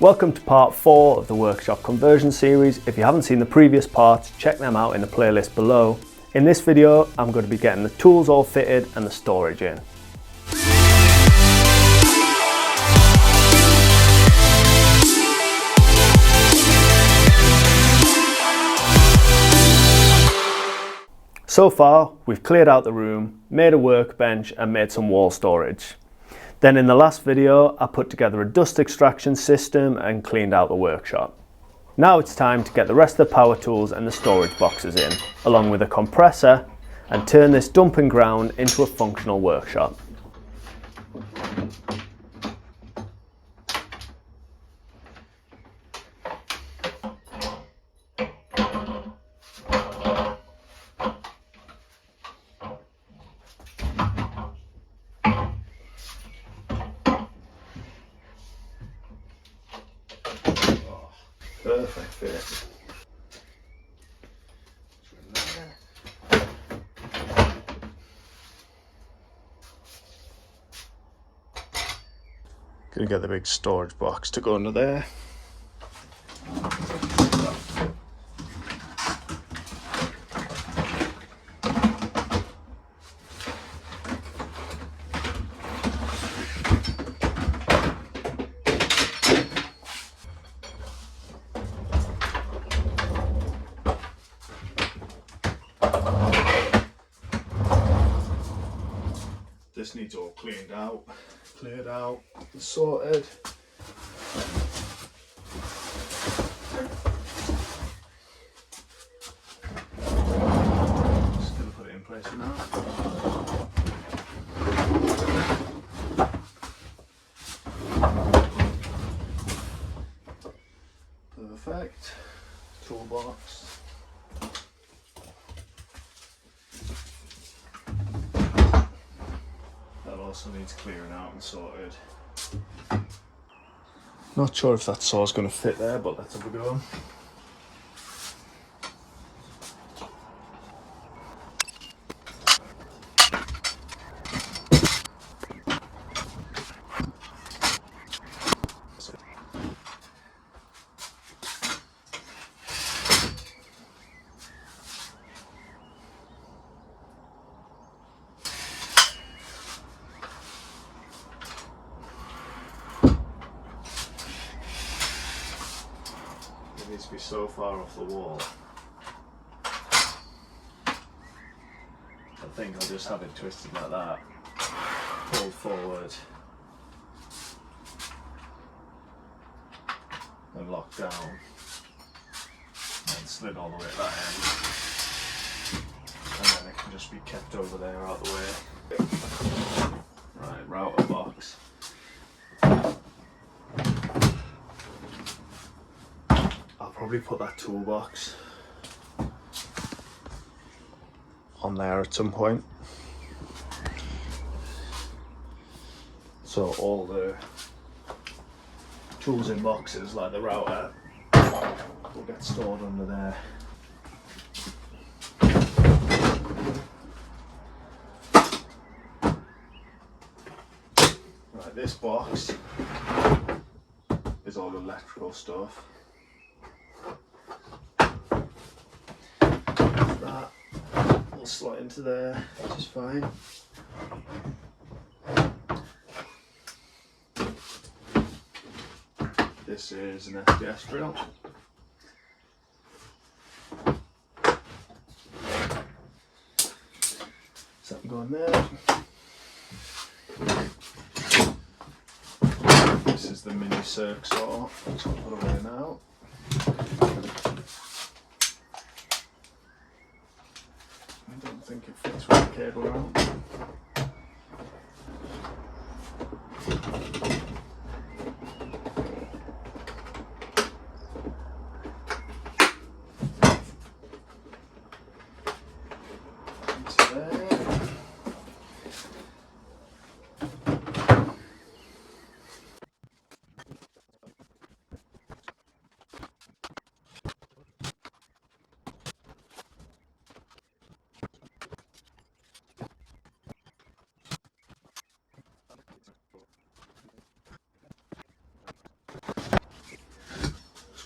Welcome to part 4 of the workshop conversion series. If you haven't seen the previous parts, check them out in the playlist below. In this video, I'm going to be getting the tools all fitted and the storage in. So far, we've cleared out the room, made a workbench and made some wall storage. Then in the last video, I put together a dust extraction system and cleaned out the workshop. Now it's time to get the rest of the power tools and the storage boxes in, along with a compressor, and turn this dumping ground into a functional workshop. Perfect fit. Gonna get the big storage box to go under there. This needs all cleared out, sorted. Just gonna put it in place for now. Perfect. Toolbox. Also needs clearing out and sorted. Not sure if that saw's going to fit there, but let's have a go. It needs to be so far off the wall. I think I'll just have it twisted like that, pulled forward and locked down and slid all the way at that end, and then it can just be kept over there out the way. Right, router box. Probably put that toolbox on there at some point, so all the tools in boxes like the router will get stored under there. Right, this box is all electrical stuff. That will slot into there, which is fine. This is an SBS drill. Something going there. This is the mini circ saw, which I'll put away now. I don't think it fits with the cable around. Into there.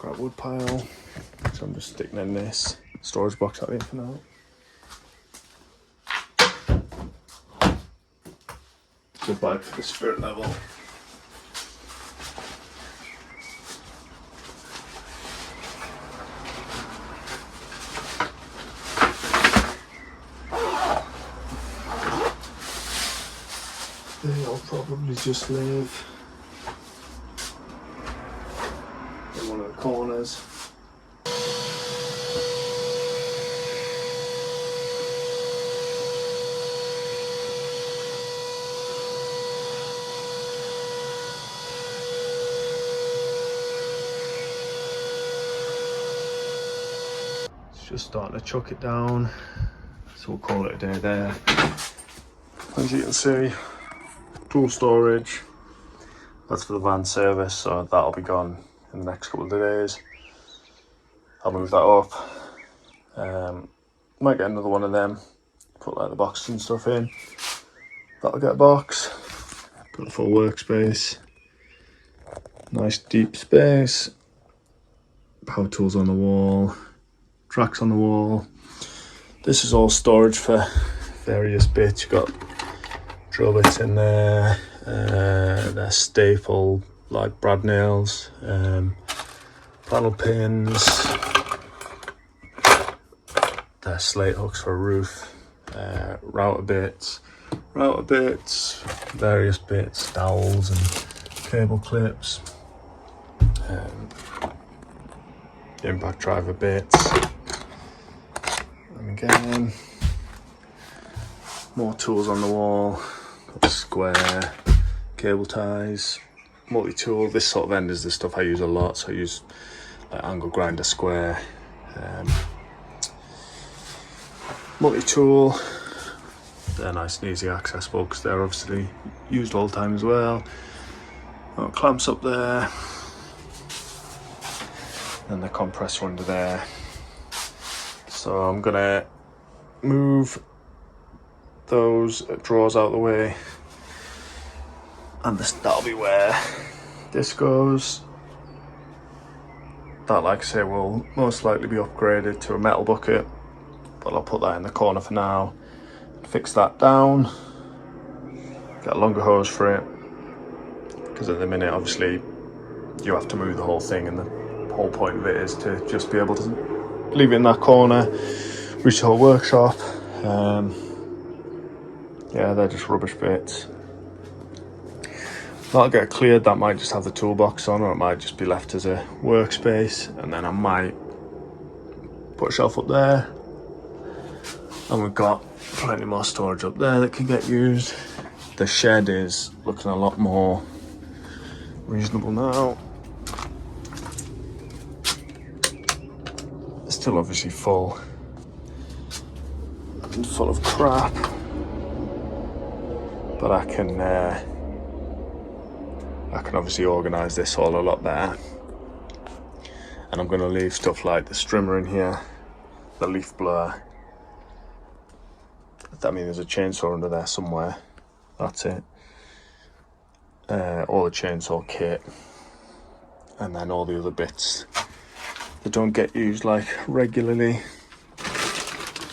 scrap wood pile. So I'm just sticking in this storage box out here for now. Good bag for the spirit level. They'll probably just live in one of the corners. It's just starting to chuck it down, so we'll call it a day there. As you can see, tool storage, that's for the van service, so that'll be gone in the next couple of days. I'll move that up. Might get another one of them, put like the boxes and stuff in. That'll get a box. Got a full workspace. Nice deep space. Power tools on the wall. Tracks on the wall. This is all storage for various bits. You've got drill bits in there, they're staple like brad nails, panel pins, they're slate hooks for a roof, router bits, various bits, dowels and cable clips, impact driver bits, and again more tools on the wall. Square, cable ties, multi-tool. This sort of end is the stuff I use a lot, so I use like angle grinder, square, multi-tool. They're nice and easy accessible because they're obviously used all the time as well. Got clamps up there, and the compressor under there. So I'm gonna move those drawers out of the way, and that'll be where this goes. That, like I say, will most likely be upgraded to a metal bucket, but I'll put that in the corner for now. Fix that down, get a longer hose for it, because at the minute obviously you have to move the whole thing, and the whole point of it is to just be able to leave it in that corner, reach the whole workshop. Yeah, they're just rubbish bits. That'll get cleared. That might just have the toolbox on, or it might just be left as a workspace, and then I might put a shelf up there, and we've got plenty more storage up there that can get used. The shed is looking a lot more reasonable now. It's still obviously full and full of crap, but I can obviously organise this all a lot better. And I'm going to leave stuff like the strimmer in here, the leaf blower. I mean, there's a chainsaw under there somewhere. That's it. All the chainsaw kit, and then all the other bits that don't get used like regularly.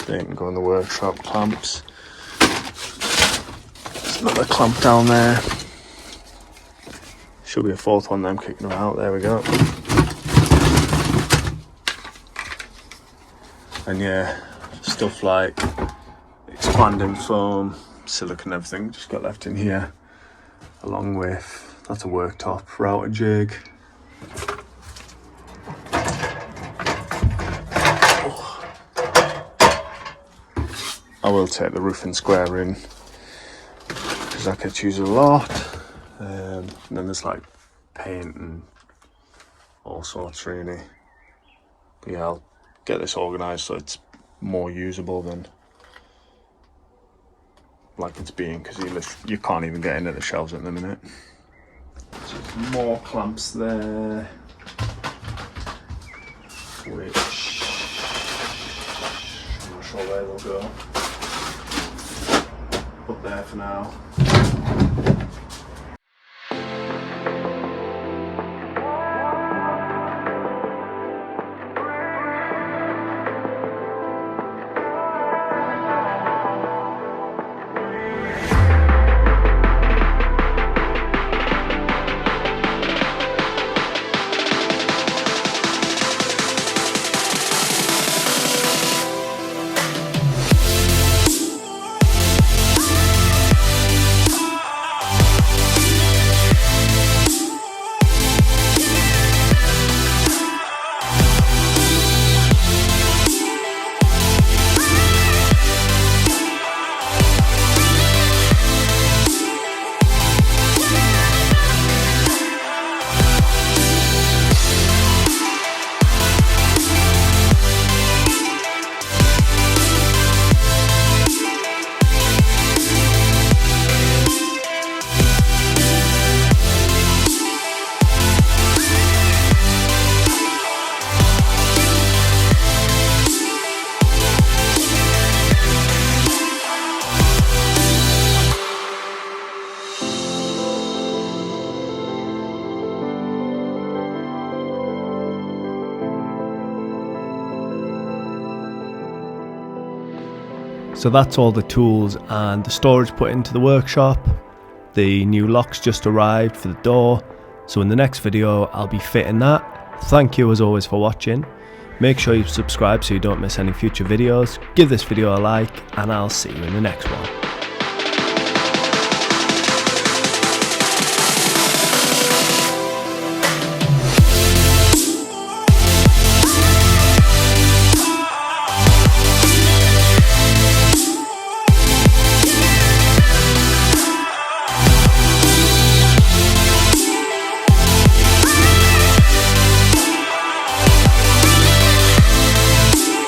They can go in the workshop. Clamps. There's another clamp down there. Should be a fourth one then kicking about. There we go. And yeah, stuff like expanding foam, silicone, everything just got left in here, along with, that's a worktop, router jig. I will take the roofing square in because that gets used a lot. And then there's like paint and all sorts really. But yeah, I'll get this organised so it's more usable than like it's being, because you can't even get into the shelves at the minute. So more clamps there, which I'm not sure where they'll go. Up there for now. So that's all the tools and the storage put into the workshop. The new locks just arrived for the door, so in the next video I'll be fitting that. Thank you as always for watching. Make sure you subscribe so you don't miss any future videos. Give this video a like, and I'll see you in the next one.